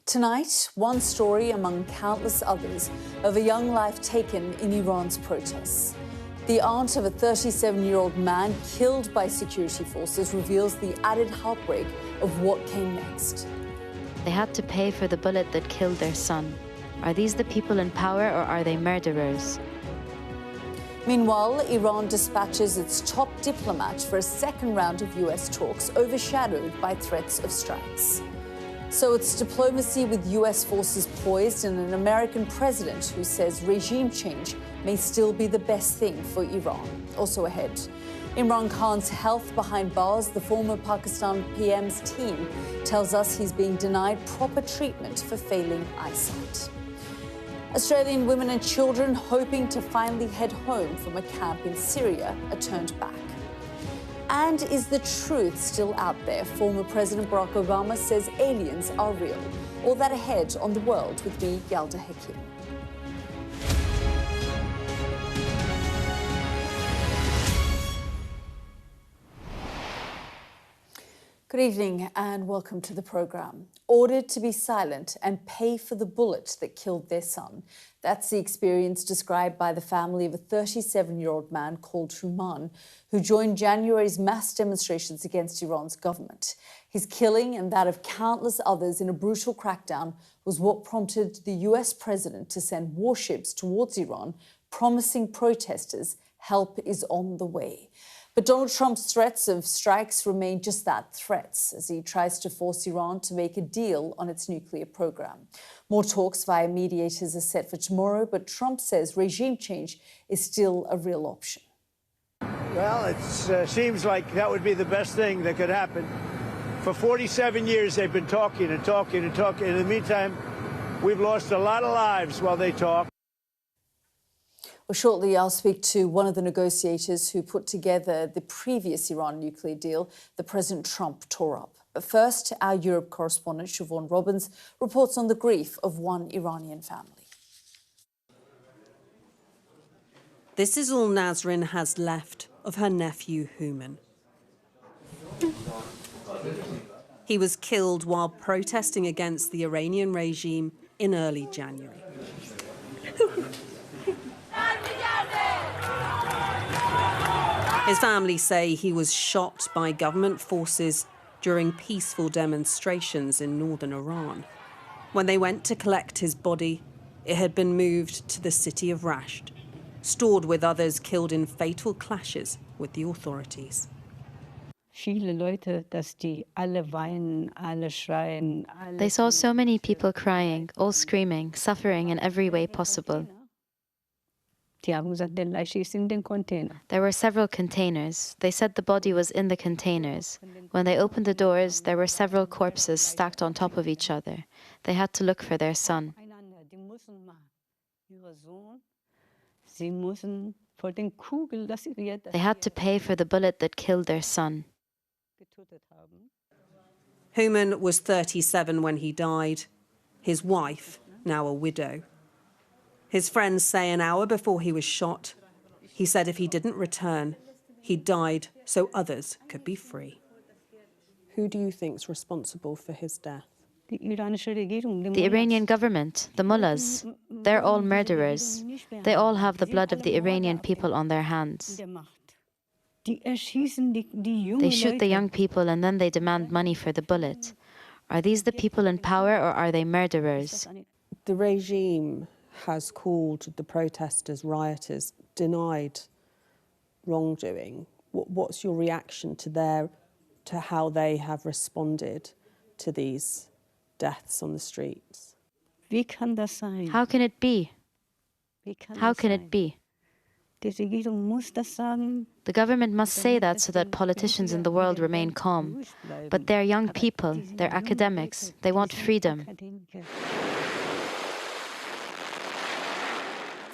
Tonight, one story among countless others of a young life taken in Iran's protests. The aunt of a 37-year-old man killed by security forces reveals the added heartbreak of what came next. They had to pay for the bullet that killed their son. Are these the people in power or are they murderers? Meanwhile, Iran dispatches its top diplomat for a second round of US talks, overshadowed by threats of strikes. So it's diplomacy with US forces poised and an American president who says regime change may still be the best thing for Iran. Also ahead, Imran Khan's health behind bars. The former Pakistan PM's team tells us he's being denied proper treatment for failing eyesight. Australian women and children hoping to finally head home from a camp in Syria are turned back. And is the truth still out there? Former President Barack Obama says aliens are real. All that ahead on The World with me, Yalda Hakim. Good evening and welcome to the programme. Ordered to be silent and pay for the bullet that killed their son. That's the experience described by the family of a 37-year-old man called Imran, who joined January's mass demonstrations against Iran's government. His killing and that of countless others in a brutal crackdown was what prompted the US president to send warships towards Iran, promising protesters help is on the way. But Donald Trump's threats of strikes remain just that, threats, as he tries to force Iran to make a deal on its nuclear program. More talks via mediators are set for tomorrow, but Trump says regime change is still a real option. Well, it seems like that would be the best thing that could happen. For 47 years, they've been talking and talking and talking. In the meantime, we've lost a lot of lives while they talk. Well, shortly, I'll speak to one of the negotiators who put together the previous Iran nuclear deal that President Trump tore up. But first, our Europe correspondent, Siobhan Robbins, reports on the grief of one Iranian family. This is all Nasrin has left of her nephew, Houman. He was killed while protesting against the Iranian regime in early January. His family say he was shot by government forces during peaceful demonstrations in northern Iran. When they went to collect his body, it had been moved to the city of Rasht, stored with others killed in fatal clashes with the authorities. They saw so many people crying, all screaming, suffering in every way possible. There were several containers. They said the body was in the containers. When they opened the doors, there were several corpses stacked on top of each other. They had to look for their son. They had to pay for the bullet that killed their son. Houman was 37 when he died. His wife, now a widow. His friends say an hour before he was shot, he said if he didn't return, he died so others could be free. Who do you think's responsible for his death? The Iranian government, the mullahs, they're all murderers. They all have the blood of the Iranian people on their hands. They shoot the young people and then they demand money for the bullet. Are these the people in power or are they murderers? The regime has called the protesters rioters, denied wrongdoing. What's your reaction to how they have responded to these deaths on the streets? How can it be? How can it be? The government must say that so that politicians in the world remain calm. But they're young people, they're academics, they want freedom.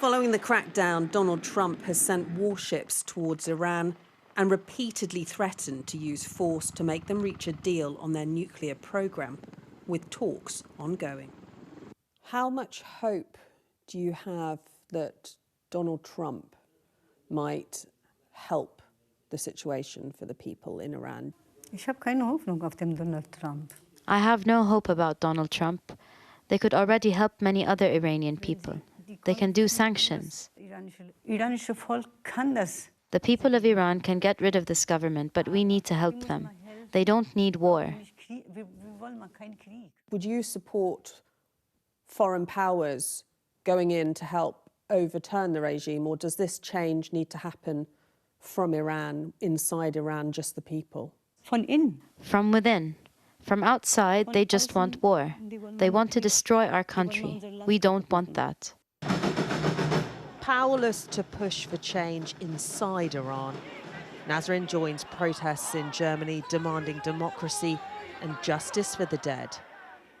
Following the crackdown, Donald Trump has sent warships towards Iran and repeatedly threatened to use force to make them reach a deal on their nuclear program, with talks ongoing. How much hope do you have that Donald Trump might help the situation for the people in Iran? I have no hope about Donald Trump. They could already help many other Iranian people. They can do sanctions. The people of Iran can get rid of this government, but we need to help them. They don't need war. Would you support foreign powers going in to help overturn the regime, or does this change need to happen from Iran, inside Iran, just the people? From within. From outside, they just want war. They want to destroy our country. We don't want that. Powerless to push for change inside Iran, Nasrin joins protests in Germany demanding democracy and justice for the dead.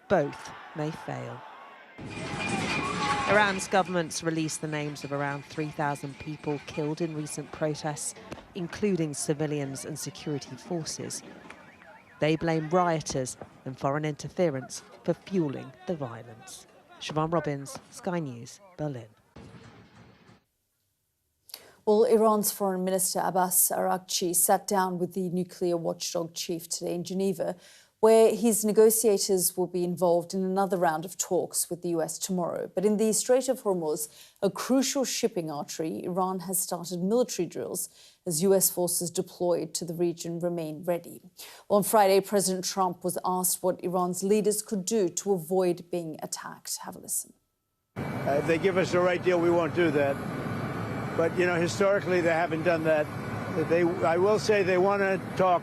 Both may fail. Iran's government's released the names of around 3,000 people killed in recent protests, including civilians and security forces. They blame rioters and foreign interference for fueling the violence. Siobhan Robbins, Sky News, Berlin. Well, Iran's Foreign Minister Abbas Araghchi sat down with the nuclear watchdog chief today in Geneva, where his negotiators will be involved in another round of talks with the US tomorrow. But in the Strait of Hormuz, a crucial shipping artery, Iran has started military drills as US forces deployed to the region remain ready. Well, on Friday, President Trump was asked what Iran's leaders could do to avoid being attacked. Have a listen. If they give us the right deal, we won't do that. But, you know, historically, they haven't done that. I will say they want to talk,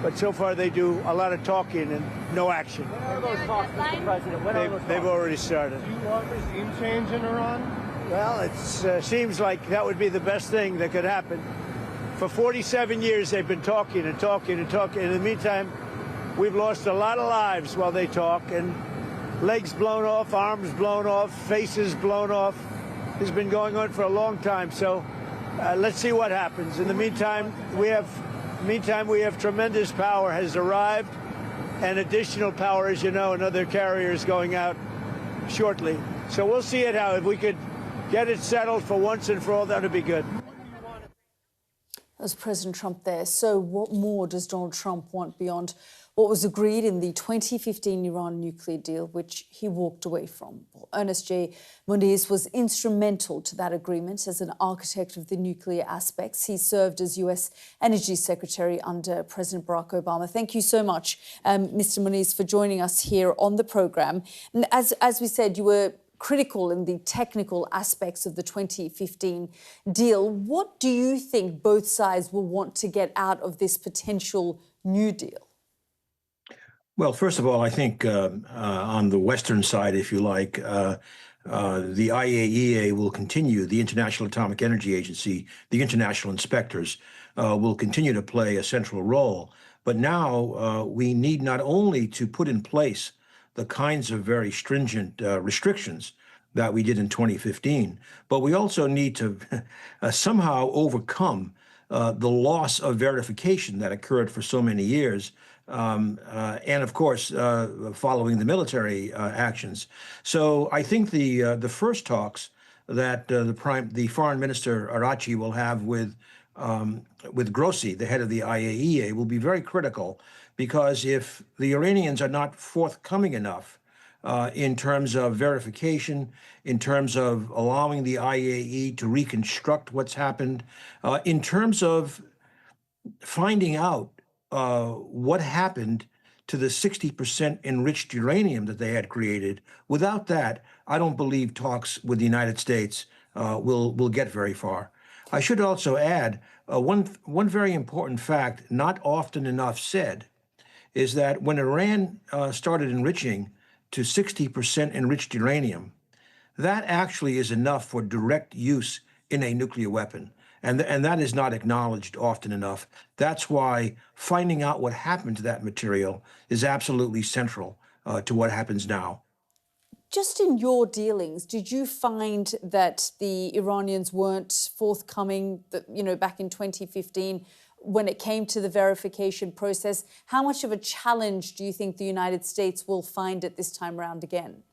but so far they do a lot of talking and no action. When are those talks, Mr. President? When are those talks? They've already started. Do you want regime change in Iran? Well, it seems like that would be the best thing that could happen. For 47 years, they've been talking and talking and talking. In the meantime, we've lost a lot of lives while they talk, and legs blown off, arms blown off, faces blown off. This has been going on for a long time, so let's see what happens. In the meantime, we have tremendous power has arrived, and additional power, as you know, another carrier is going out shortly. So we'll see it how. If we could get it settled for once and for all, that would be good. That was President Trump there. So what more does Donald Trump want beyond what was agreed in the 2015 Iran nuclear deal, which he walked away from? Well, Ernest J. Moniz was instrumental to that agreement as an architect of the nuclear aspects. He served as US Energy Secretary under President Barack Obama. Thank you so much, Mr. Moniz, for joining us here on the programme. And as we said, you were critical in the technical aspects of the 2015 deal. What do you think both sides will want to get out of this potential new deal? Well, first of all, I think on the Western side, if you like, the IAEA will continue, the International Atomic Energy Agency, the international inspectors will continue to play a central role. But now we need not only to put in place the kinds of very stringent restrictions that we did in 2015, but we also need to somehow overcome the loss of verification that occurred for so many years, and of course, following the military actions. So I think the first talks that the Foreign Minister Araghchi will have with Grossi, the head of the IAEA, will be very critical, because if the Iranians are not forthcoming enough in terms of verification, in terms of allowing the IAEA to reconstruct what's happened, in terms of finding out what happened to the 60% enriched uranium that they had created, without that, I don't believe talks with the United States will get very far. I should also add one very important fact, not often enough said, is that when Iran started enriching to 60% enriched uranium, that actually is enough for direct use in a nuclear weapon. And that is not acknowledged often enough. That's why finding out what happened to that material is absolutely central to what happens now. Just in your dealings, did you find that the Iranians weren't forthcoming, back in 2015 when it came to the verification process? How much of a challenge do you think the United States will find it this time around again?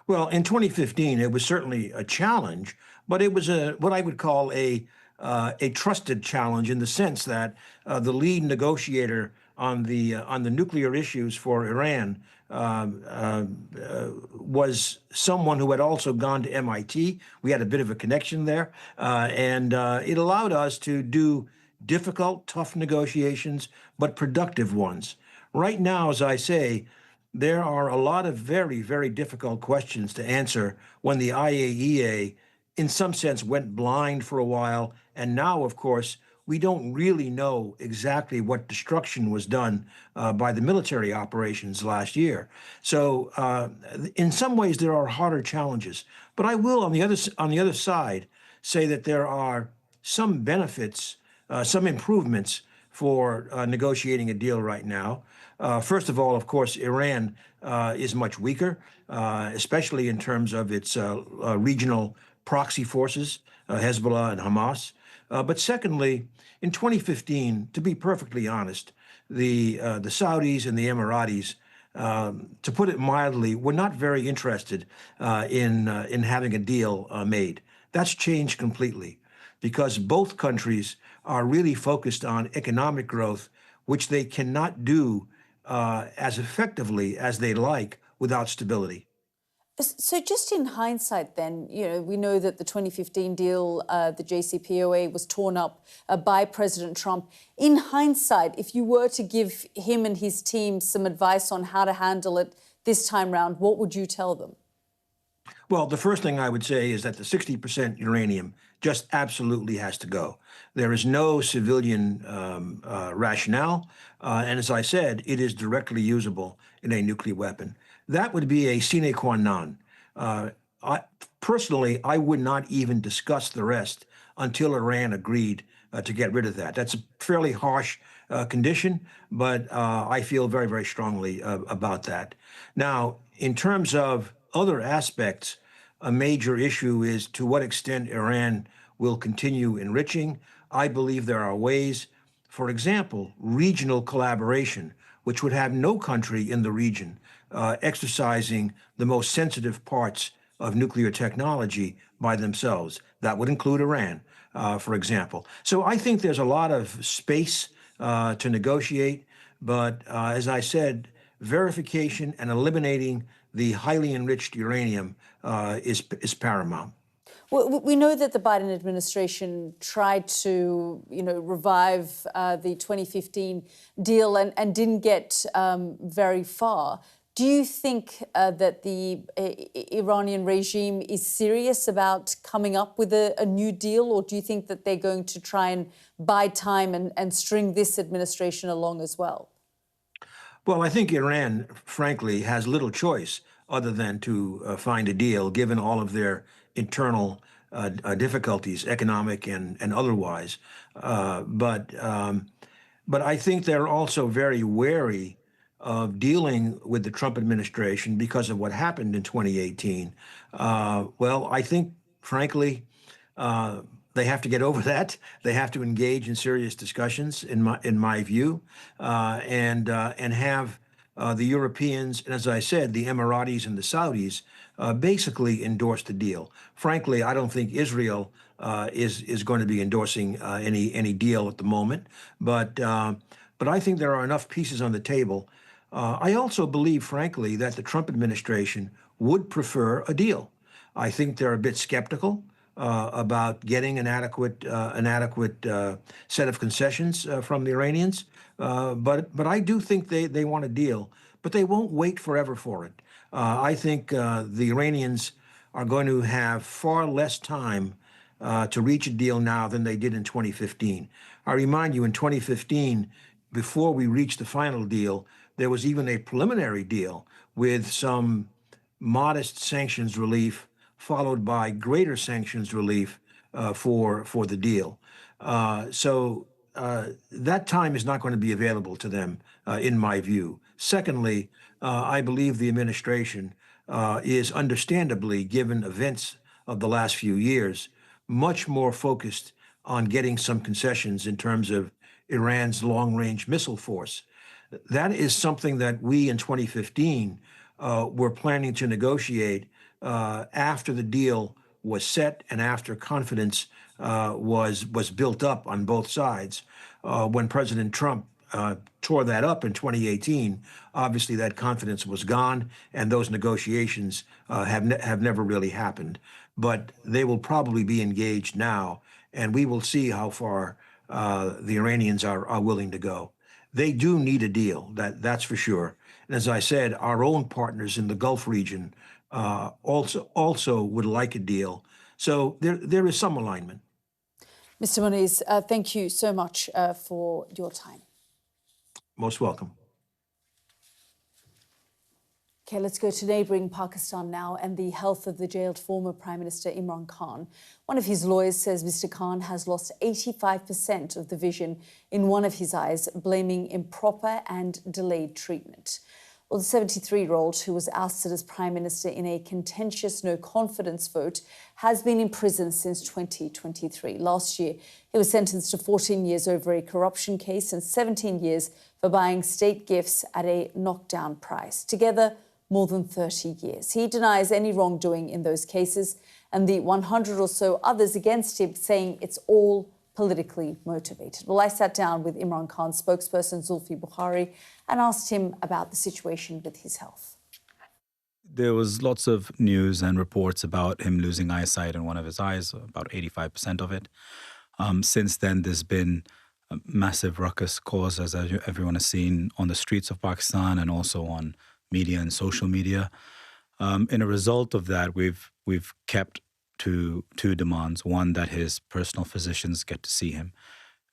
Well, in 2015, it was certainly a challenge, but it was what I would call a trusted challenge, in the sense that the lead negotiator on the nuclear issues for Iran was someone who had also gone to MIT. We had a bit of a connection there, and it allowed us to do difficult, tough negotiations, but productive ones. Right now, as I say, there are a lot of very, very difficult questions to answer when the IAEA, in some sense, went blind for a while. And now, of course, we don't really know exactly what destruction was done by the military operations last year. So in some ways, there are harder challenges. But I will, on the other side, say that there are some benefits, some improvements for negotiating a deal right now. First of all, of course, Iran is much weaker, especially in terms of its regional proxy forces, Hezbollah and Hamas. But secondly, in 2015, to be perfectly honest, the Saudis and the Emiratis, to put it mildly, were not very interested in having a deal made. That's changed completely because both countries are really focused on economic growth, which they cannot do as effectively as they like without stability. So just in hindsight then, we know that the 2015 deal, the JCPOA, was torn up by President Trump. In hindsight, if you were to give him and his team some advice on how to handle it this time round, what would you tell them? Well, the first thing I would say is that the 60% uranium just absolutely has to go. There is no civilian rationale. And as I said, it is directly usable in a nuclear weapon. That would be a sine qua non. Personally, I would not even discuss the rest until Iran agreed to get rid of that. That's a fairly harsh condition, but I feel very, very strongly about that. Now, in terms of other aspects, a major issue is to what extent Iran will continue enriching. I believe there are ways, for example, regional collaboration, which would have no country in the region exercising the most sensitive parts of nuclear technology by themselves. That would include Iran, for example. So I think there's a lot of space to negotiate, but as I said, verification and eliminating the highly enriched uranium is paramount. Well, we know that the Biden administration tried to, revive the 2015 deal and didn't get very far. Do you think that the Iranian regime is serious about coming up with a new deal, or do you think that they're going to try and buy time and string this administration along as well? Well, I think Iran, frankly, has little choice other than to find a deal, given all of their internal difficulties, economic and otherwise. But I think they're also very wary of dealing with the Trump administration because of what happened in 2018. Well, I think, frankly, they have to get over that. They have to engage in serious discussions, in my view, and have the Europeans, and as I said, the Emiratis and the Saudis basically endorse the deal. Frankly, I don't think Israel is going to be endorsing any deal at the moment, but I think there are enough pieces on the table. I also believe, frankly, that the Trump administration would prefer a deal. I think they're a bit skeptical about getting an adequate set of concessions from the Iranians. But I do think they want a deal, but they won't wait forever for it. I think the Iranians are going to have far less time to reach a deal now than they did in 2015. I remind you, in 2015, before we reached the final deal, there was even a preliminary deal with some modest sanctions relief, followed by greater sanctions relief for the deal. So that time is not going to be available to them, in my view. Secondly, I believe the administration is understandably, given events of the last few years, much more focused on getting some concessions in terms of Iran's long-range missile force. That is something that we in 2015 were planning to negotiate after the deal was set and after confidence was built up on both sides. When President Trump tore that up in 2018, obviously that confidence was gone, and those negotiations have never really happened. But they will probably be engaged now, and we will see how far the Iranians are willing to go. They do need a deal, that's for sure. And as I said, our own partners in the Gulf region also would like a deal. So there is some alignment. Mr. Moniz, thank you so much for your time. Most welcome. Okay, let's go to neighbouring Pakistan now and the health of the jailed former Prime Minister Imran Khan. One of his lawyers says Mr. Khan has lost 85% of the vision in one of his eyes, blaming improper and delayed treatment. Well, the 73-year-old, who was ousted as Prime Minister in a contentious no-confidence vote, has been in prison since 2023. Last year, he was sentenced to 14 years over a corruption case and 17 years for buying state gifts at a knockdown price. Together, more than 30 years. He denies any wrongdoing in those cases, and the 100 or so others against him saying it's all politically motivated. Well, I sat down with Imran Khan's spokesperson, Zulfi Bukhari, and asked him about the situation with his health. There was lots of news and reports about him losing eyesight in one of his eyes, about 85% of it. Since then, there's been a massive ruckus caused, as everyone has seen, on the streets of Pakistan and also on media and social media. In a result of that, we've kept to two demands. One, that his personal physicians get to see him,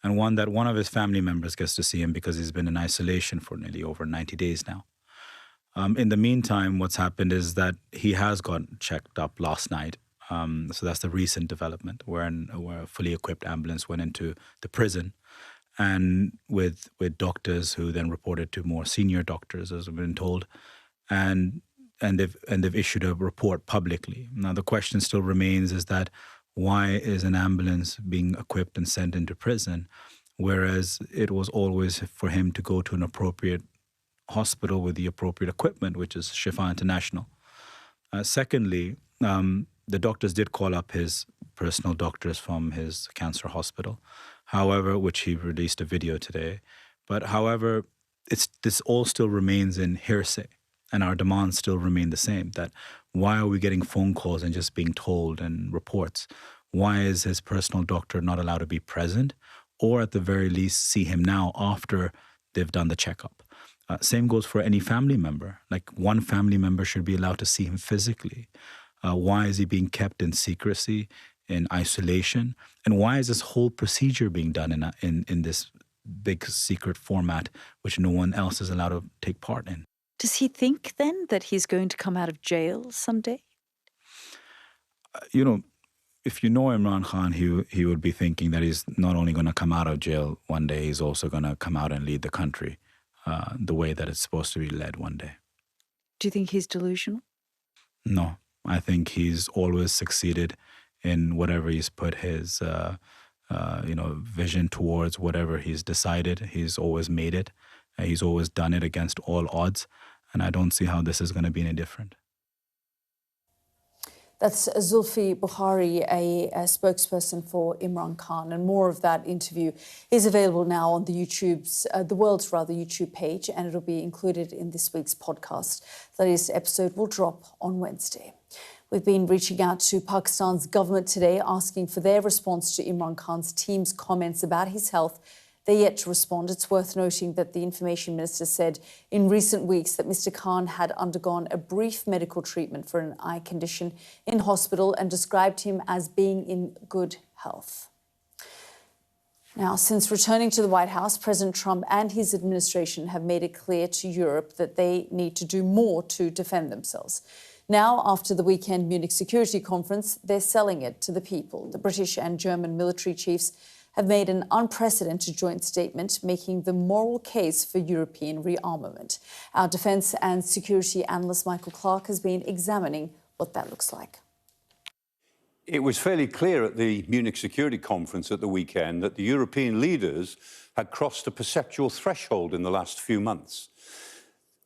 and one, that one of his family members gets to see him because he's been in isolation for nearly over 90 days now. In the meantime, what's happened is that he has gotten checked up last night. So that's the recent development, where a fully equipped ambulance went into the prison, and with doctors who then reported to more senior doctors, as we've been told, and they've issued a report publicly. Now the question still remains is that why is an ambulance being equipped and sent into prison, whereas it was always for him to go to an appropriate hospital with the appropriate equipment, which is Shifa International. Secondly, the doctors did call up his personal doctors from his cancer hospital, however, which he released a video today. But however, this all still remains in hearsay, and our demands still remain the same, that why are we getting phone calls and just being told and reports? Why is his personal doctor not allowed to be present, or at the very least see him now after they've done the checkup? Same goes for any family member. Like, one family member should be allowed to see him physically. Why is he being kept in secrecy, in isolation? And why is this whole procedure being done in this big secret format, which no one else is allowed to take part in? Does he think then that he's going to come out of jail someday? If you know Imran Khan, he would be thinking that he's not only going to come out of jail one day, he's also going to come out and lead the country the way that it's supposed to be led one day. Do you think he's delusional? No, I think he's always succeeded in whatever he's put his vision towards, whatever he's decided. He's always made it. He's always done it against all odds. And I don't see how this is going to be any different. That's Zulfi Bukhari, a spokesperson for Imran Khan. And more of that interview is available now on the World's YouTube page, and it'll be included in this week's podcast. The latest episode will drop on Wednesday. We've been reaching out to Pakistan's government today, asking for their response to Imran Khan's team's comments about his health. They're yet to respond. It's worth noting that the Information Minister said in recent weeks that Mr. Khan had undergone a brief medical treatment for an eye condition in hospital and described him as being in good health. Now, since returning to the White House, President Trump and his administration have made it clear to Europe that they need to do more to defend themselves. Now, after the weekend Munich Security Conference, they're selling it to the people. The British and German military chiefs have made an unprecedented joint statement making the moral case for European rearmament. Our defence and security analyst Michael Clark has been examining what that looks like. It was fairly clear at the Munich Security Conference at the weekend that the European leaders had crossed a perceptual threshold in the last few months.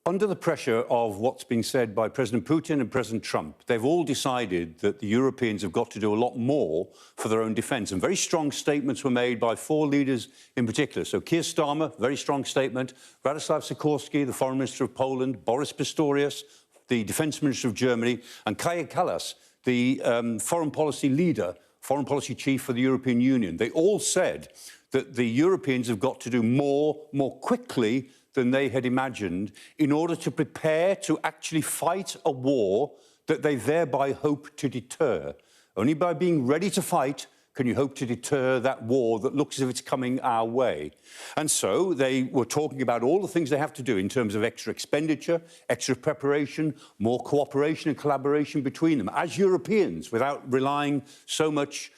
Under the pressure of what's been said by President Putin and President Trump, they've all decided that the Europeans have got to do a lot more for their own defence. And very strong statements were made by 4 leaders in particular. So Keir Starmer, very strong statement. Radoslaw Sikorski, the Foreign Minister of Poland. Boris Pistorius, the Defence Minister of Germany. And Kaja Kallas, the foreign policy leader, foreign policy chief for the European Union. They all said that the Europeans have got to do more quickly than they had imagined in order to prepare to actually fight a war that they thereby hope to deter. Only by being ready to fight can you hope to deter that war that looks as if it's coming our way. And so they were talking about all the things they have to do in terms of extra expenditure, extra preparation, more cooperation and collaboration between them as Europeans without relying so much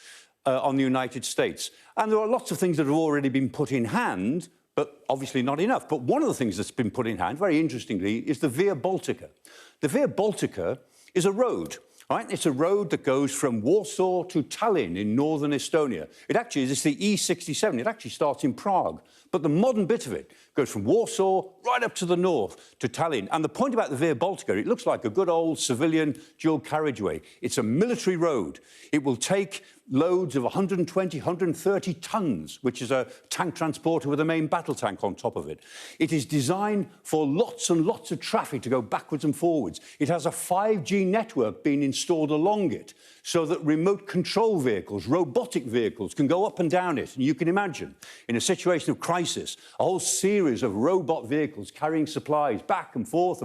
on the United States. And there are lots of things that have already been put in hand, but obviously not enough. But one of the things that's been put in hand, very interestingly, is the Via Baltica. The Via Baltica is a road, right? It's a road that goes from Warsaw to Tallinn in northern Estonia. It actually is the E67. It actually starts in Prague. But the modern bit of it goes from Warsaw right up to the north to Tallinn. And the point about the Via Baltica, it looks like a good old civilian dual carriageway. It's a military road. It will take loads of 120, 130 tons, which is a tank transporter with a main battle tank on top of it. It is designed for lots and lots of traffic to go backwards and forwards. It has a 5G network being installed along it so that remote control vehicles, robotic vehicles, can go up and down it. And you can imagine, in a situation of crisis, a whole series of robot vehicles carrying supplies back and forth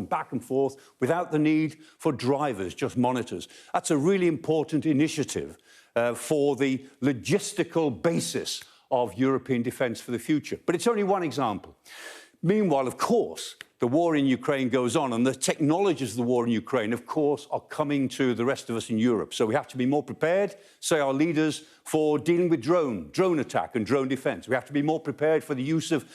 without the need for drivers, just monitors. That's a really important initiative for the logistical basis of European defence for the future. But it's only one example. Meanwhile, of course, the war in Ukraine goes on, and the technologies of the war in Ukraine, of course, are coming to the rest of us in Europe. So we have to be more prepared, say our leaders, for dealing with drone attack and drone defence. We have to be more prepared for the use of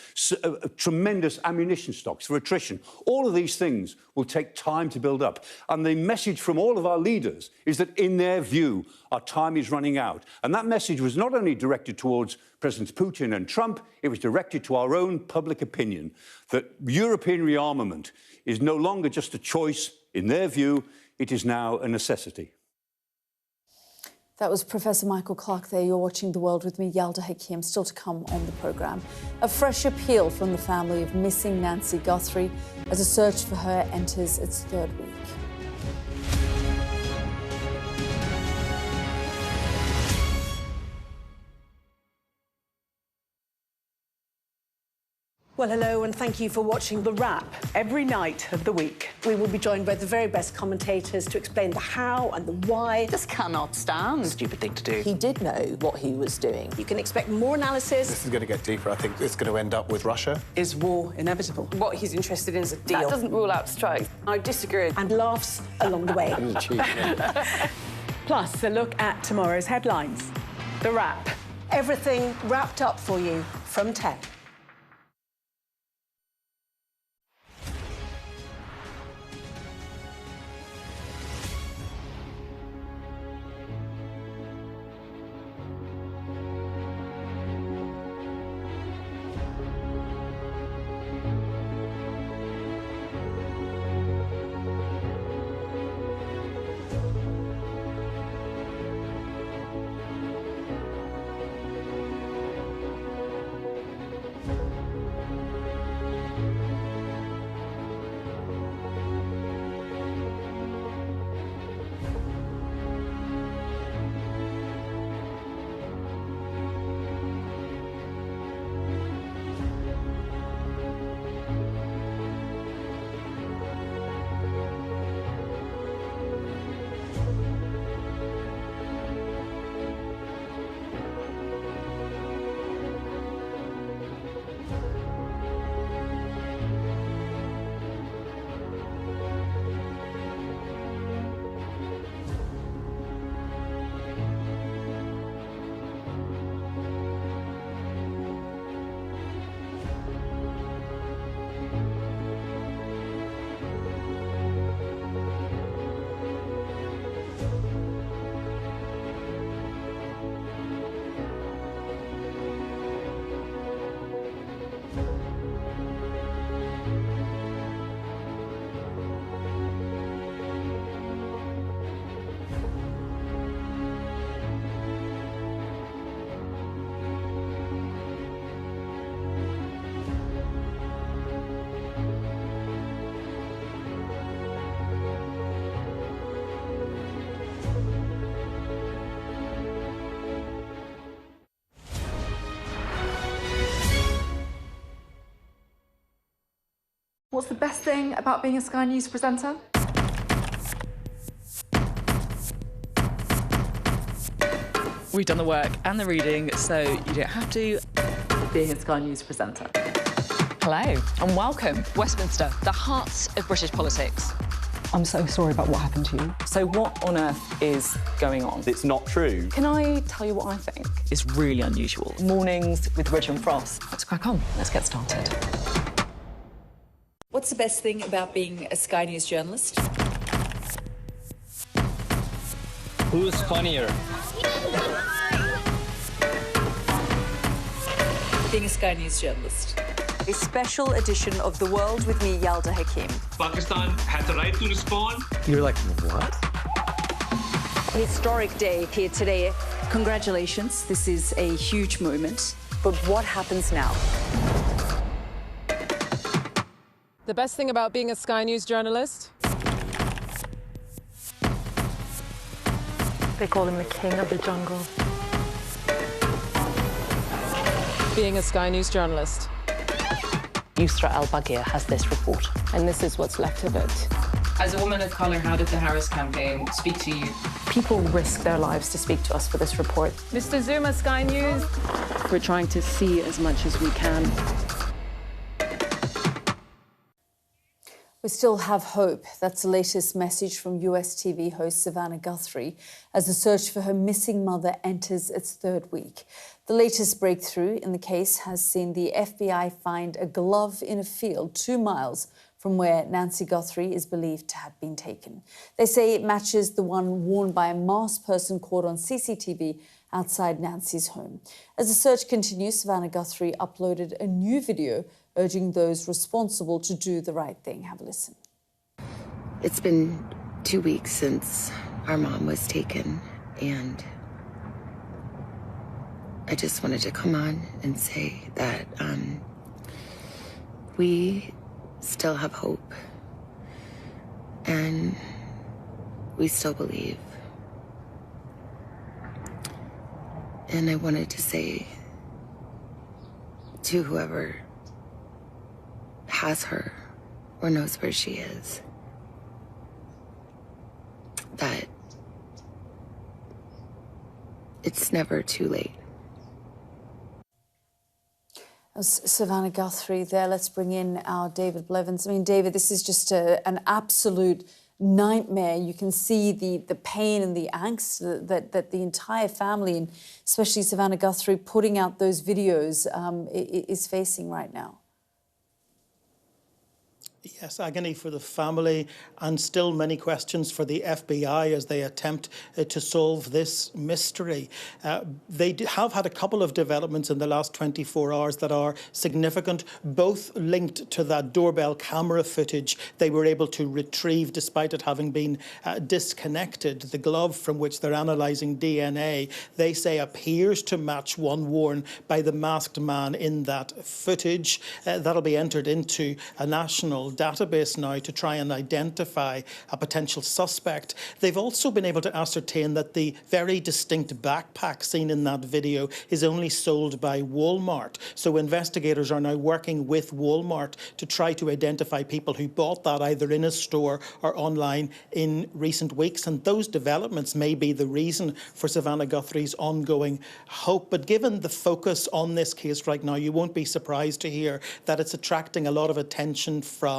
tremendous ammunition stocks, for attrition. All of these things will take time to build up. And the message from all of our leaders is that, in their view, our time is running out. And that message was not only directed towards Presidents Putin and Trump, it was directed to our own public opinion, that European rearmament is no longer just a choice. In their view, it is now a necessity. That was Professor Michael Clark there. You're watching The World with me, Yalda Hakim, still to come on the programme. A fresh appeal from the family of missing Nancy Guthrie as a search for her enters its 3rd week. Well, hello, and thank you for watching The Wrap. Every night of the week. We will be joined by the very best commentators to explain the how and the why. This cannot stand. Stupid thing to do. He did know what he was doing. You can expect more analysis. This is going to get deeper. I think it's going to end up with Russia. Is war inevitable? What he's interested in is a deal. That doesn't rule out strikes. I disagree. And laughs along the way. Plus, a look at tomorrow's headlines. The Wrap. Everything wrapped up for you from 10. What's the best thing about being a Sky News presenter? We've done the work and the reading, so you don't have to. Being a Sky News presenter. Hello and welcome. Westminster, the heart of British politics. I'm so sorry about what happened to you. So what on earth is going on? It's not true. Can I tell you what I think? It's really unusual. Mornings with Ridge and Frost. Let's crack on. Let's get started. What's the best thing about being a Sky News journalist? Who's funnier? Being a Sky News journalist. A special edition of The World with me, Yalda Hakim. Pakistan had the right to respond. You're like, what? Historic day here today. Congratulations, this is a huge moment. But what happens now? The best thing about being a Sky News journalist? They call him the king of the jungle. Being a Sky News journalist. Yusra Al-Baghir has this report. And this is what's left of it. As a woman of colour, how did the Harris campaign speak to you? People risk their lives to speak to us for this report. Mr. Zuma, Sky News. We're trying to see as much as we can. We still have hope. That's the latest message from US TV host Savannah Guthrie as the search for her missing mother enters its third week. The latest breakthrough in the case has seen the FBI find a glove in a field 2 miles from where Nancy Guthrie is believed to have been taken. They say it matches the one worn by a masked person caught on CCTV outside Nancy's home. As the search continues, Savannah Guthrie uploaded a new video urging those responsible to do the right thing. Have a listen. It's been 2 weeks since our mom was taken, and I just wanted to come on and say that we still have hope, and we still believe. And I wanted to say to whoever has her or knows where she is that it's never too late. Savannah Guthrie there. Let's bring in our David Blevins. I mean, David, this is just an absolute nightmare. You can see the pain and the angst that the entire family, and especially Savannah Guthrie, putting out those videos, is facing right now. Yes, agony for the family and still many questions for the FBI as they attempt to solve this mystery. They have had a couple of developments in the last 24 hours that are significant, both linked to that doorbell camera footage they were able to retrieve despite it having been disconnected. The glove from which they're analysing DNA, they say appears to match one worn by the masked man in that footage. That'll be entered into a national database now to try and identify a potential suspect. They've also been able to ascertain that the very distinct backpack seen in that video is only sold by Walmart. So investigators are now working with Walmart to try to identify people who bought that either in a store or online in recent weeks. And those developments may be the reason for Savannah Guthrie's ongoing hope. But given the focus on this case right now, you won't be surprised to hear that it's attracting a lot of attention from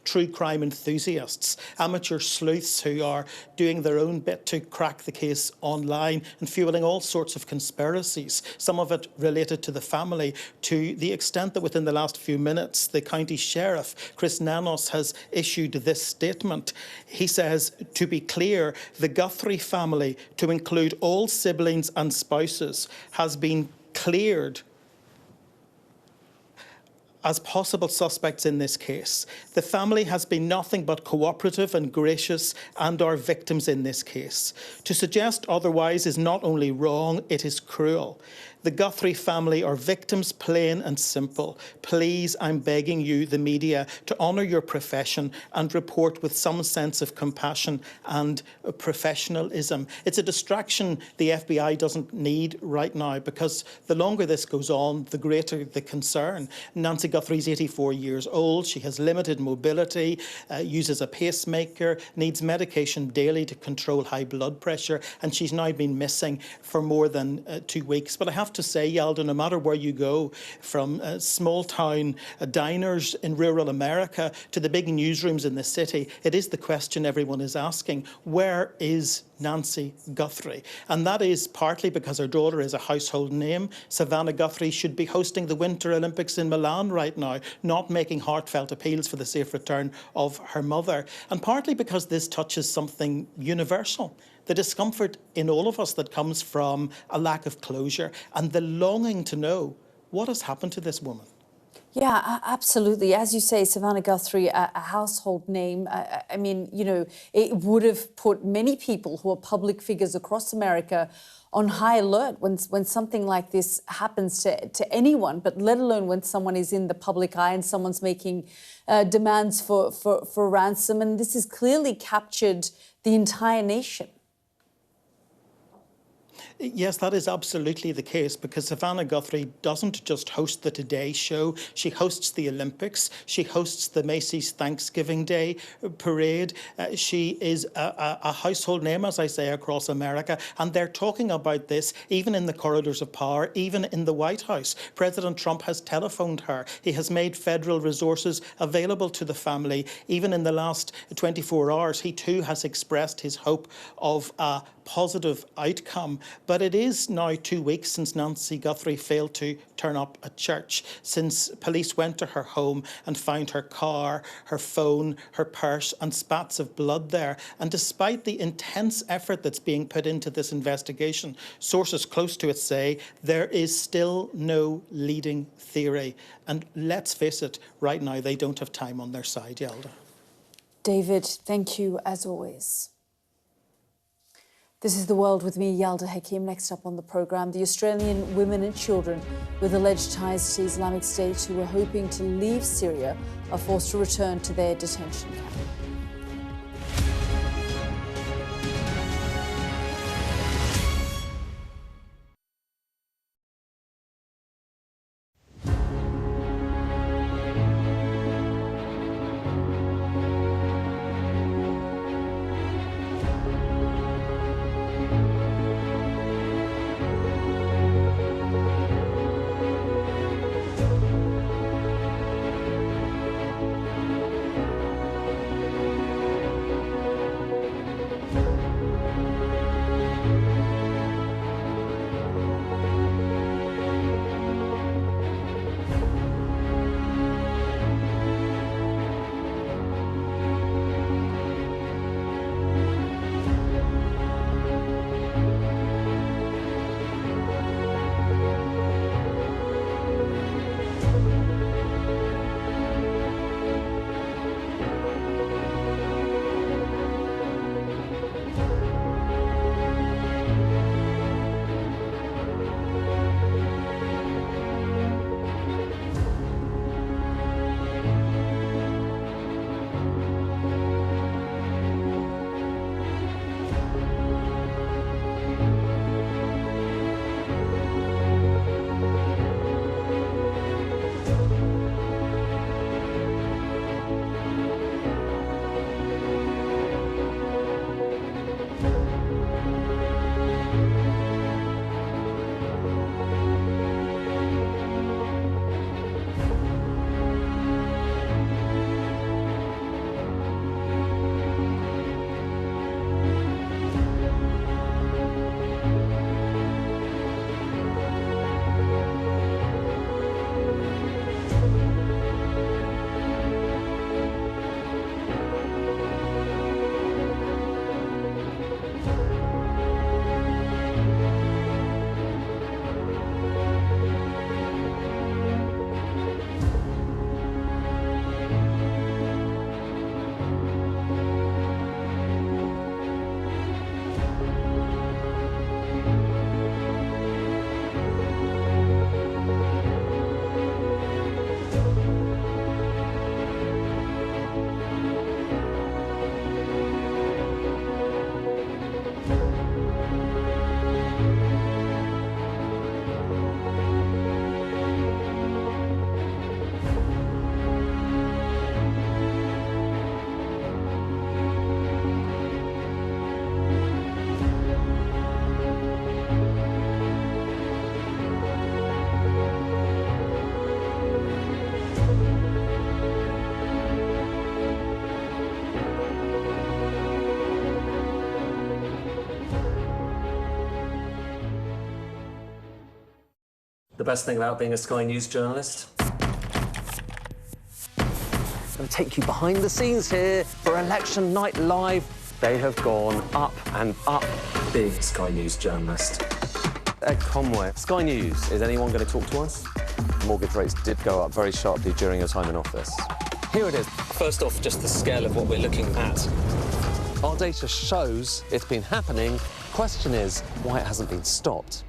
true crime enthusiasts, amateur sleuths who are doing their own bit to crack the case online and fueling all sorts of conspiracies, some of it related to the family, to the extent that within the last few minutes, the county sheriff, Chris Nanos, has issued this statement. He says, to be clear, the Guthrie family, to include all siblings and spouses, has been cleared as possible suspects in this case. The family has been nothing but cooperative and gracious and are victims in this case. To suggest otherwise is not only wrong, it is cruel. The Guthrie family are victims, plain and simple. Please, I'm begging you, the media, to honour your profession and report with some sense of compassion and professionalism. It's a distraction the FBI doesn't need right now, because the longer this goes on, the greater the concern. Nancy Guthrie's 84 years old. She has limited mobility, uses a pacemaker, needs medication daily to control high blood pressure, and she's now been missing for more than 2 weeks. But I have to say, Yalda, no matter where you go, from small town diners in rural America to the big newsrooms in the city, it is the question everyone is asking: where is Nancy Guthrie? And that is partly because her daughter is a household name. Savannah Guthrie should be hosting the Winter Olympics in Milan right now, not making heartfelt appeals for the safe return of her mother. And partly because this touches something universal: the discomfort in all of us that comes from a lack of closure and the longing to know what has happened to this woman. Yeah, absolutely. As you say, Savannah Guthrie, a household name. I mean, you know, it would have put many people who are public figures across America on high alert when something like this happens to anyone, but let alone when someone is in the public eye and someone's making demands for ransom. And this has clearly captured the entire nation. Yes, that is absolutely the case, because Savannah Guthrie doesn't just host the Today Show. She hosts the Olympics. She hosts the Macy's Thanksgiving Day Parade. She is a household name, as I say, across America. And they're talking about this even in the corridors of power, even in the White House. President Trump has telephoned her. He has made federal resources available to the family. Even in the last 24 hours, he too has expressed his hope of a positive outcome. But it is now 2 weeks since Nancy Guthrie failed to turn up at church, since police went to her home and found her car, her phone, her purse and spats of blood there. And despite the intense effort that's being put into this investigation, sources close to it say there is still no leading theory. And let's face it, right now they don't have time on their side, Yalda. David, thank you as always. This is The World with me, Yalda Hakim. Next up on the programme, the Australian women and children with alleged ties to Islamic State who were hoping to leave Syria are forced to return to their detention camp. The best thing about being a Sky News journalist? I'm going to take you behind the scenes here for Election Night Live. They have gone up and up. Being a Sky News journalist. Ed Conway, Sky News, is anyone going to talk to us? Mortgage rates did go up very sharply during your time in office. Here it is. First off, just the scale of what we're looking at. Our data shows it's been happening. Question is why it hasn't been stopped.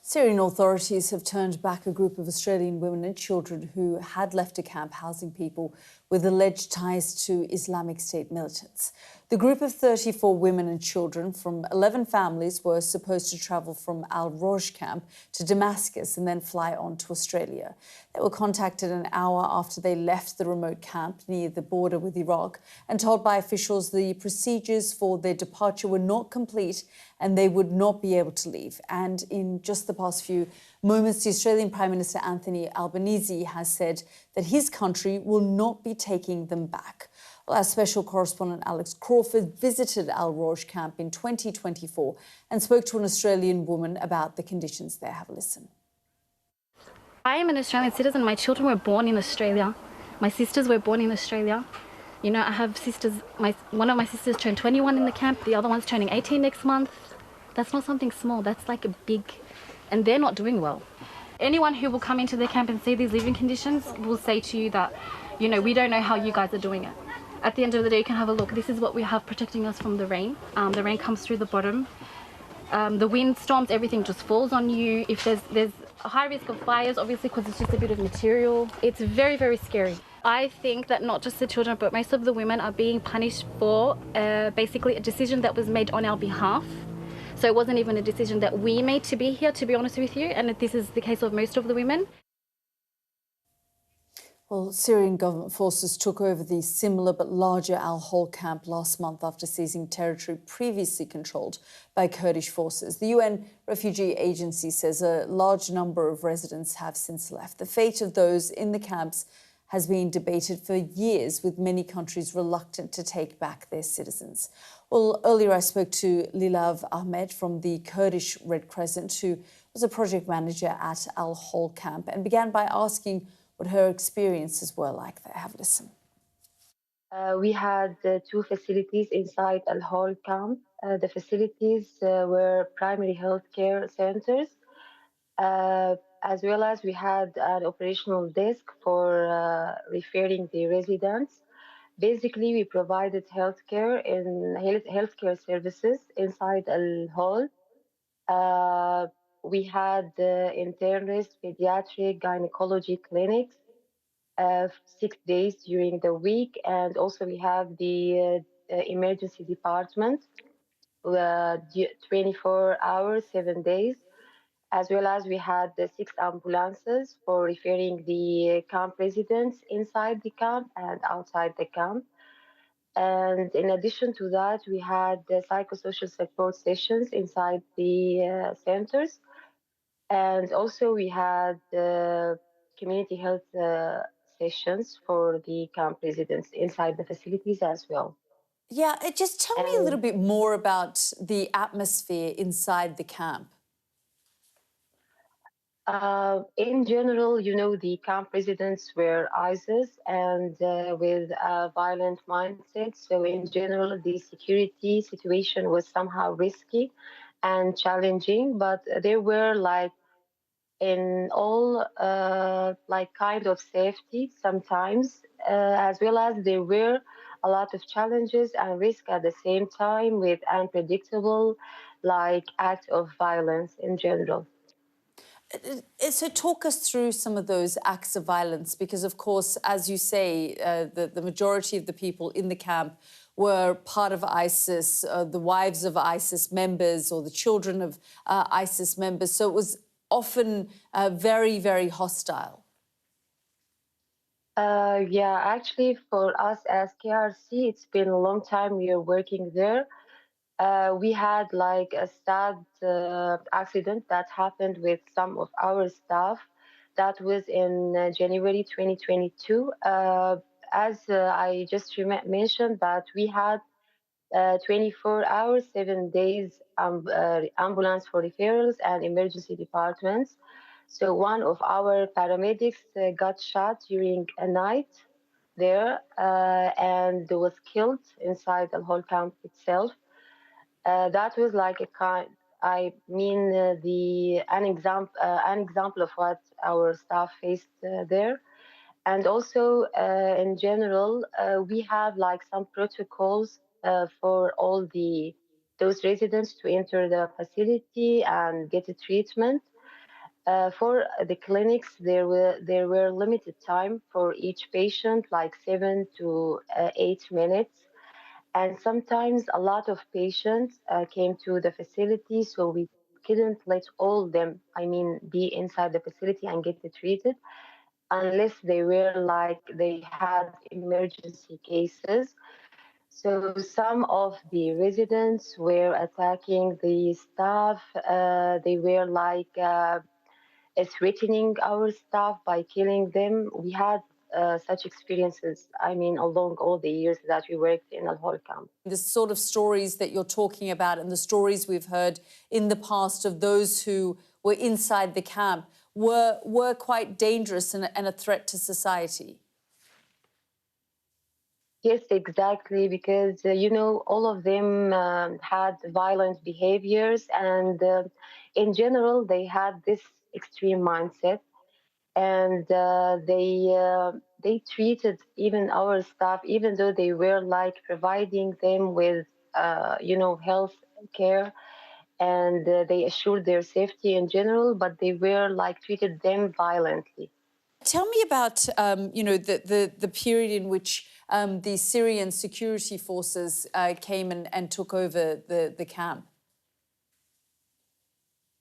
Syrian authorities have turned back a group of Australian women and children who had left a camp housing people with alleged ties to Islamic State militants. The group of 34 women and children from 11 families were supposed to travel from Al Roj camp to Damascus and then fly on to Australia. They were contacted an hour after they left the remote camp near the border with Iraq and told by officials the procedures for their departure were not complete and they would not be able to leave. And in just the past few moments, the Australian Prime Minister Anthony Albanese has said that his country will not be taking them back. Well, our special correspondent Alex Crawford visited Al Roj camp in 2024 and spoke to an Australian woman about the conditions there. Have a listen. I am an Australian citizen. My children were born in Australia. My sisters were born in Australia. You know, I have sisters. One of my sisters turned 21 in the camp. The other one's turning 18 next month. That's not something small. That's like a big... And they're not doing well. Anyone who will come into the camp and see these living conditions will say to you that, you know, we don't know how you guys are doing it. At the end of the day, you can have a look. This is what we have protecting us from the rain. The rain comes through the bottom. The wind storms, everything just falls on you. If there's a high risk of fires, obviously, because it's just a bit of material. It's very, very scary. I think that not just the children, but most of the women are being punished for basically a decision that was made on our behalf. So it wasn't even a decision that we made to be here, to be honest with you. And this is the case of most of the women. Well, Syrian government forces took over the similar but larger Al-Hol camp last month after seizing territory previously controlled by Kurdish forces. The UN Refugee Agency says a large number of residents have since left. The fate of those in the camps has been debated for years, with many countries reluctant to take back their citizens. Well, earlier I spoke to Lilav Ahmed from the Kurdish Red Crescent, who was a project manager at Al-Hol camp, and began by asking what her experiences were like there. Have a listen. We had two facilities inside Al-Hol camp. The facilities were primary healthcare centers, as well as we had an operational desk for referring the residents. Basically, we provided healthcare services inside Al-Hol. We had internist, pediatric, gynecology clinics 6 days during the week, and also we have the emergency department 24 hours, 7 days, as well as we had the 6 ambulances for referring the camp residents inside the camp and outside the camp. And in addition to that, we had the psychosocial support sessions inside the centers. And also we had community health sessions for the camp residents inside the facilities as well. Yeah, just tell me a little bit more about the atmosphere inside the camp. In general, you know, the camp residents were ISIS and with a violent mindset. So in general, the security situation was somehow risky and challenging, but there were like in all like kind of safety sometimes, as well as there were a lot of challenges and risk at the same time with unpredictable like acts of violence in general. So talk us through some of those acts of violence, because, of course, as you say, the majority of the people in the camp were part of ISIS, the wives of ISIS members or the children of ISIS members. So it was often very, very hostile. Yeah, actually, for us as KRC, it's been a long time we are working there. We had like a sad accident that happened with some of our staff. That was in January 2022. As I just mentioned, that we had 24 hours, 7 days ambulance for referrals and emergency departments. So one of our paramedics got shot during a night there and was killed inside the whole camp itself. That was like an example of what our staff faced there. And also, in general, we have like some protocols for all those residents to enter the facility and get a treatment. For the clinics, there were limited time for each patient, like 7 to 8 minutes. And sometimes a lot of patients came to the facility, so we couldn't let all them, be inside the facility and get treated, unless they had emergency cases. So some of the residents were attacking the staff. They were threatening our staff by killing them. We had such experiences, along all the years that we worked in Al-Hol camp. The sort of stories that you're talking about and the stories we've heard in the past of those who were inside the camp were quite dangerous and a threat to society. Yes, exactly, because, all of them had violent behaviors, and in general, they had this extreme mindset, and they treated even our staff, even though they were providing them with, health care, and they assured their safety in general, but they were treated them violently. Tell me about, the period in which the Syrian security forces came and took over the camp.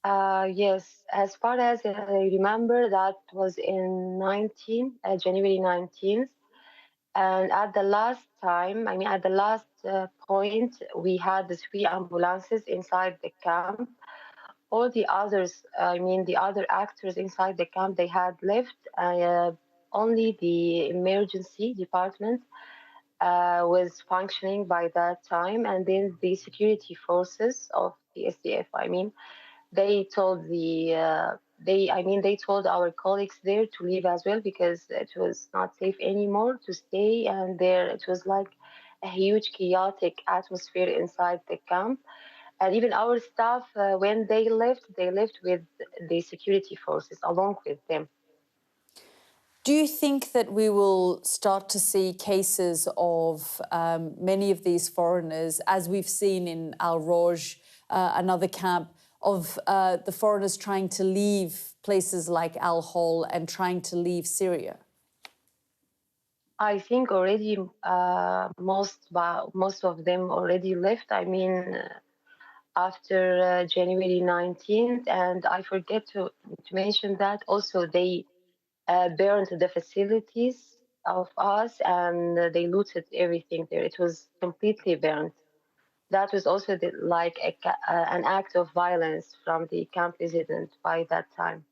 Yes, as far as I remember, that was in January 19th. And at the last point, we had the 3 ambulances inside the camp. All the others, the other actors inside the camp, they had left. Only the emergency department was functioning by that time. And then the security forces of the SDF, they told they told our colleagues there to leave as well, because it was not safe anymore to stay. And there it was like a huge chaotic atmosphere inside the camp. And even our staff, when they left with the security forces along with them. Do you think that we will start to see cases of many of these foreigners, as we've seen in Al-Roj, another camp, of the foreigners trying to leave places like Al-Hol and trying to leave Syria? I think already most of them already left. After January 19th, and I forget to mention that also they burned the facilities of us, and they looted everything there. It was completely burned. That was also an act of violence from the camp resident by that time.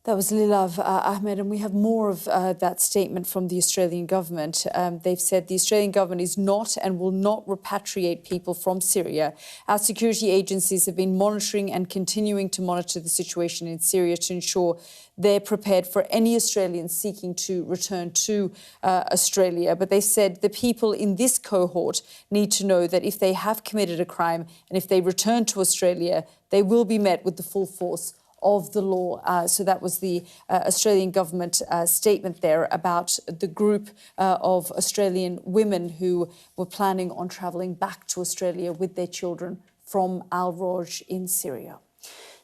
That was Lilav Ahmed, and we have more of that statement from the Australian government. They've said the Australian government is not and will not repatriate people from Syria. Our security agencies have been monitoring and continuing to monitor the situation in Syria to ensure they're prepared for any Australians seeking to return to Australia. But they said the people in this cohort need to know that if they have committed a crime and if they return to Australia, they will be met with the full force of the law. So that was the Australian government statement there about the group of Australian women who were planning on travelling back to Australia with their children from Al-Roj in Syria.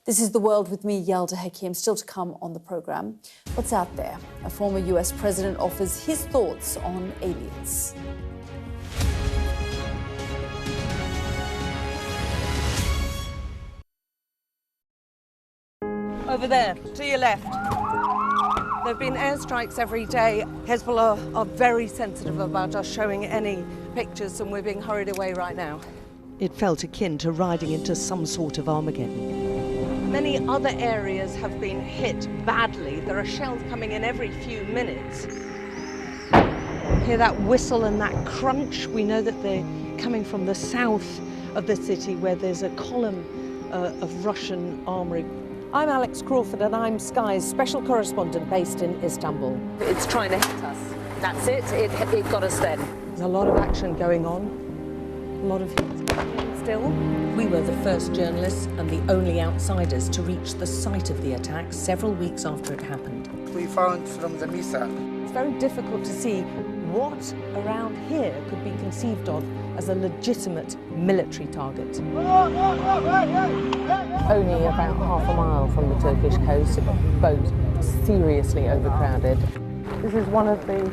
This is The World with me, Yalda Hakim. Still to come on the programme. What's out there? A former US president offers his thoughts on aliens. Over there, to your left. There have been airstrikes every day. Hezbollah are very sensitive about us showing any pictures, and we're being hurried away right now. It felt akin to riding into some sort of Armageddon. Many other areas have been hit badly. There are shells coming in every few minutes. Hear that whistle and that crunch? We know that they're coming from the south of the city where there's a column of Russian armoury. I'm Alex Crawford and I'm Sky's special correspondent based in Istanbul. It's trying to hit us. That's it. It got us then. There's a lot of action going on, a lot of heat still. We were the first journalists and the only outsiders to reach the site of the attack several weeks after it happened. We found from the missile. It's very difficult to see what around here could be conceived of as a legitimate military target. Only about half a mile from the Turkish coast, a boat seriously overcrowded. This is one of the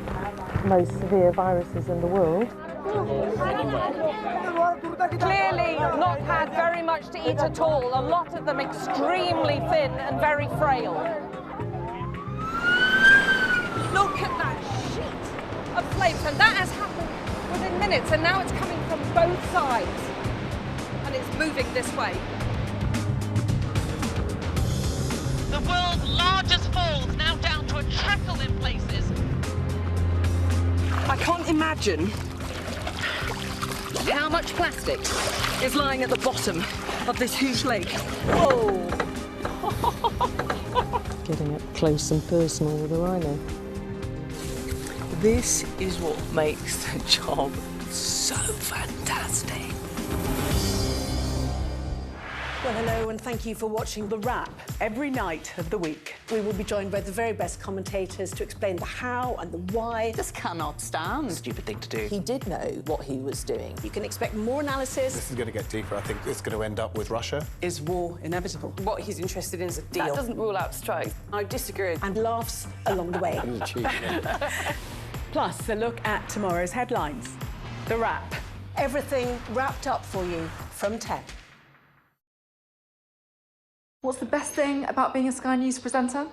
most severe viruses in the world. Clearly not had very much to eat at all, a lot of them extremely thin and very frail. Look at that sheet of flames, and that has happened within minutes, and now it's coming from both sides, and it's moving this way. The world's largest falls now down to a trickle in places. I can't imagine how much plastic is lying at the bottom of this huge lake. Oh! Getting up close and personal with a rhino. This is what makes the job so fantastic. Well, hello, and thank you for watching The Wrap. Every night of the week, we will be joined by the very best commentators to explain the how and the why. This cannot stand. Stupid thing to do. He did know what he was doing. You can expect more analysis. This is going to get deeper. I think it's going to end up with Russia. Is war inevitable? What he's interested in is a deal. That doesn't rule out strikes. I disagree. And laughs along the way. Plus, a look at tomorrow's headlines. The Wrap. Everything wrapped up for you from 10. What's the best thing about being a Sky News presenter?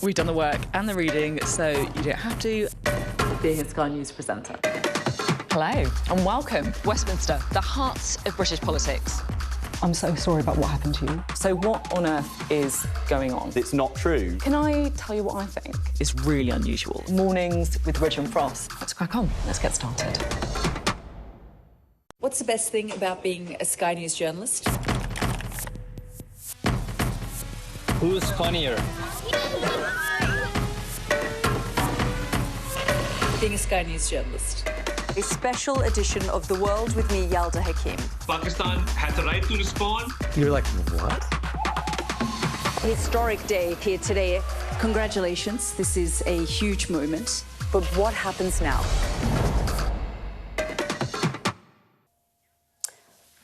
We've done the work and the reading, so you don't have to. Being a Sky News presenter. Hello and welcome, Westminster, the heart of British politics. I'm so sorry about what happened to you. So what on earth is going on? It's not true. Can I tell you what I think? It's really unusual. Mornings with Ridge and Frost. Let's crack on. Let's get started. What's the best thing about being a Sky News journalist? Who's funnier? Being a Sky News journalist. A special edition of The World with me, Yalda Hakim. Pakistan had the right to respond. You're like, what? Historic day here today. Congratulations, this is a huge moment. But what happens now?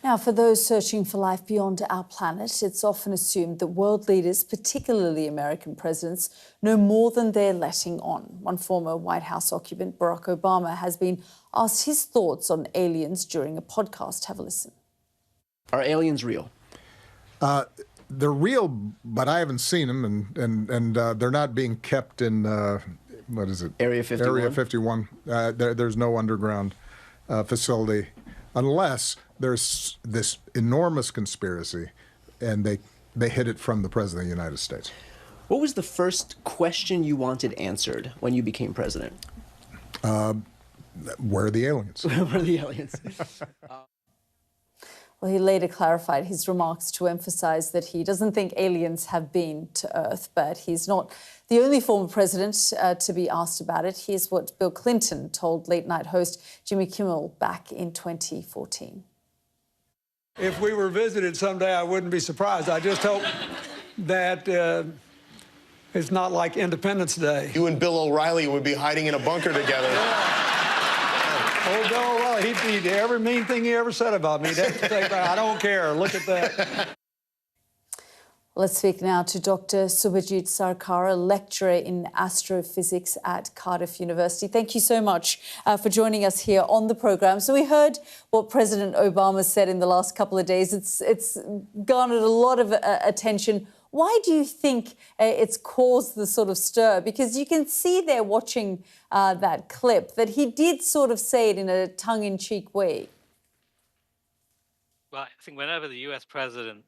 Now, for those searching for life beyond our planet, it's often assumed that world leaders, particularly American presidents, know more than they're letting on. One former White House occupant, Barack Obama, has been asked his thoughts on aliens during a podcast. Have a listen. Are aliens real? They're real, but I haven't seen them, and they're not being kept in, what is it? Area 51? Area 51. There's no underground facility, unless there's this enormous conspiracy, and they hid it from the President of the United States. What was the first question you wanted answered when you became president? Where are the aliens? Where are the aliens? Well, he later clarified his remarks to emphasize that he doesn't think aliens have been to Earth, but he's not the only former president to be asked about it. Here's what Bill Clinton told late-night host Jimmy Kimmel back in 2014. If we were visited someday, I wouldn't be surprised. I just hope that it's not like Independence Day. You and Bill O'Reilly would be hiding in a bunker together. Old Bill O'Reilly, he'd every mean thing he ever said about me. I don't care. Look at that. Let's speak now to Dr. Subhajit Sarkar, a lecturer in astrophysics at Cardiff University. Thank you so much for joining us here on the programme. So we heard what President Obama said in the last couple of days. It's garnered a lot of attention. Why do you think it's caused the sort of stir? Because you can see there watching that clip that he did sort of say it in a tongue-in-cheek way. Well, I think whenever the US president,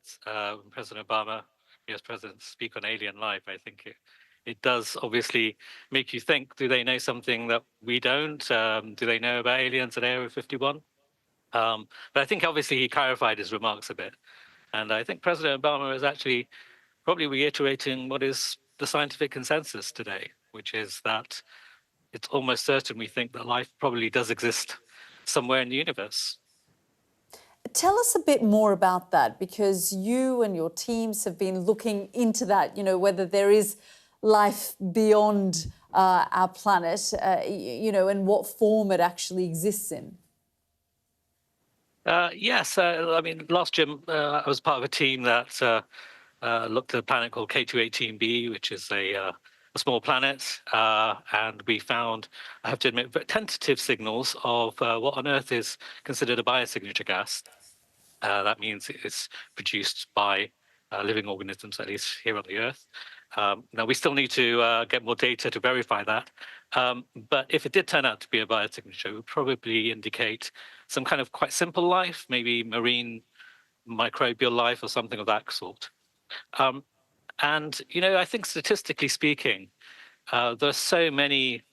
President Obama, US presidents speak on alien life, I think it does obviously make you think, do they know something that we don't? Do they know about aliens at Area 51? But I think obviously he clarified his remarks a bit. And I think President Obama is actually probably reiterating what is the scientific consensus today, which is that it's almost certain we think that life probably does exist somewhere in the universe. Tell us a bit more about that, because you and your teams have been looking into that, whether there is life beyond our planet, and what form it actually exists in. Yes, I mean, last year I was part of a team that looked at a planet called K218b, which is a small planet, and we found, I have to admit, tentative signals of what on Earth is considered a biosignature gas. That means it's produced by living organisms, at least here on the Earth. Now, we still need to get more data to verify that. But if it did turn out to be a biosignature, it would probably indicate some kind of quite simple life, maybe marine microbial life or something of that sort. And, I think statistically speaking, there are so many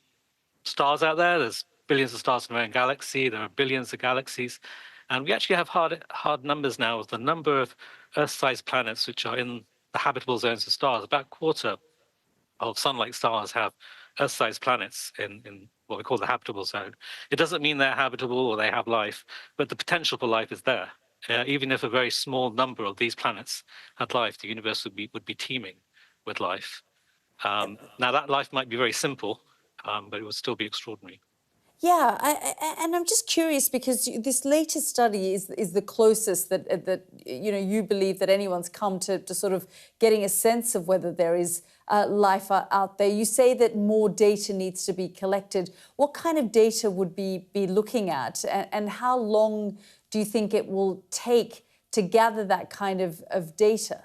stars out there. There's billions of stars in our own galaxy. There are billions of galaxies. And we actually have hard numbers now of the number of Earth-sized planets which are in the habitable zones of stars. About a quarter of Sun-like stars have Earth-sized planets in what we call the habitable zone. It doesn't mean they're habitable or they have life, but the potential for life is there. Even if a very small number of these planets had life, the universe would be teeming with life. Now, that life might be very simple, but it would still be extraordinary. Yeah, and I'm just curious, because this latest study is the closest that you believe that anyone's come to sort of getting a sense of whether there is life out there. You say that more data needs to be collected. What kind of data would be looking at, and how long do you think it will take to gather that kind of data?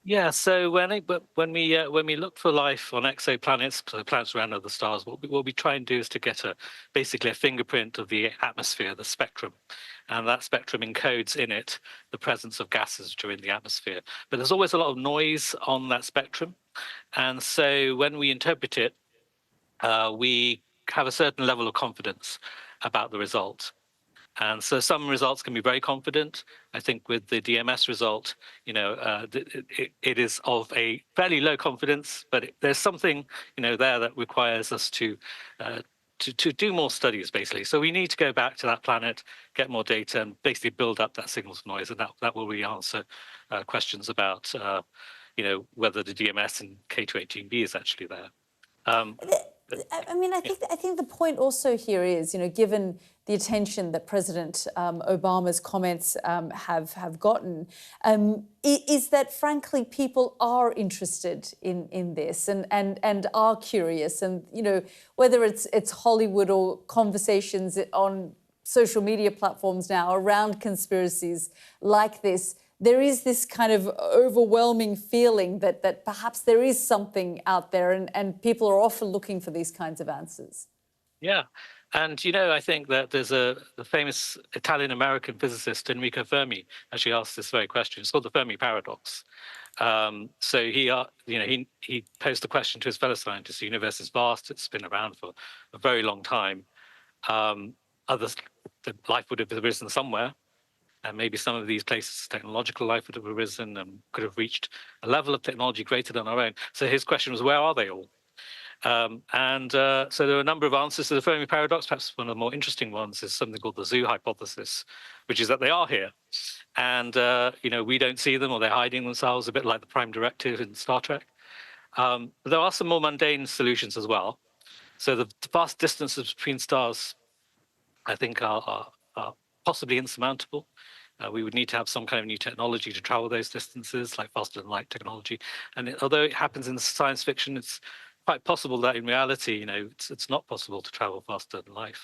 Yeah, so when we look for life on exoplanets, so planets around other stars, what we try and do is to get basically a fingerprint of the atmosphere, the spectrum, and that spectrum encodes in it the presence of gases which are in the atmosphere. But there's always a lot of noise on that spectrum, and so when we interpret it, we have a certain level of confidence about the result. And so some results can be very confident. I think with the DMS result, it is of a fairly low confidence, but there's something, there that requires us to do more studies, basically. So we need to go back to that planet, get more data, and basically build up that signal to noise, and that will really answer questions about, whether the DMS in K218b is actually there. I mean, I think the point also here is, given the attention that President Obama's comments have gotten, is that, frankly, people are interested in this and are curious. And, whether it's Hollywood or conversations on social media platforms now around conspiracies like this, there is this kind of overwhelming feeling that perhaps there is something out there, and people are often looking for these kinds of answers. Yeah. And, I think that there's the famous Italian-American physicist, Enrico Fermi, actually asked this very question. It's called the Fermi paradox. So he posed the question to his fellow scientists: the universe is vast, it's been around for a very long time. Life would have arisen somewhere. And maybe some of these places, technological life would have arisen and could have reached a level of technology greater than our own. So his question was, where are they all? So there are a number of answers to the Fermi paradox. Perhaps one of the more interesting ones is something called the zoo hypothesis, which is that they are here. And, we don't see them, or they're hiding themselves, a bit like the Prime Directive in Star Trek. But there are some more mundane solutions as well. So the vast distances between stars, I think, are possibly insurmountable. We would need to have some kind of new technology to travel those distances, like faster than light technology. And although it happens in science fiction, it's quite possible that in reality, it's not possible to travel faster than light.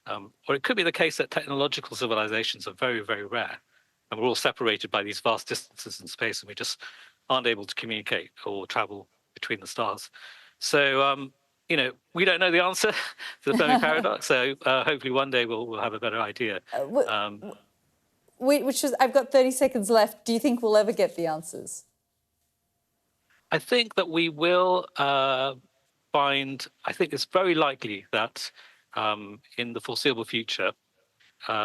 Or it could be the case that technological civilizations are very, very rare, and we're all separated by these vast distances in space, and we just aren't able to communicate or travel between the stars. So, we don't know the answer to the Fermi paradox. So hopefully one day we'll have a better idea. I've got 30 seconds left. Do you think we'll ever get the answers? I think that we will find, I think it's very likely that in the foreseeable future,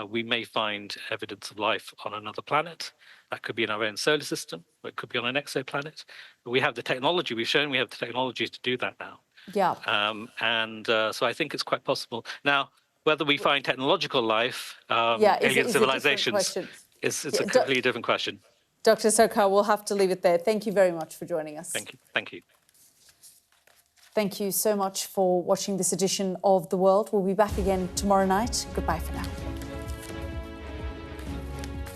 we may find evidence of life on another planet. That could be in our own solar system, or it could be on an exoplanet. But we have the technology, we've shown we have the technology to do that now. Yeah. So I think it's quite possible. Now, whether we find technological life, alien civilizations, it's a completely different question. Dr. Sarkar, we'll have to leave it there. Thank you very much for joining us. Thank you. Thank you. Thank you so much for watching this edition of The World. We'll be back again tomorrow night. Goodbye for now.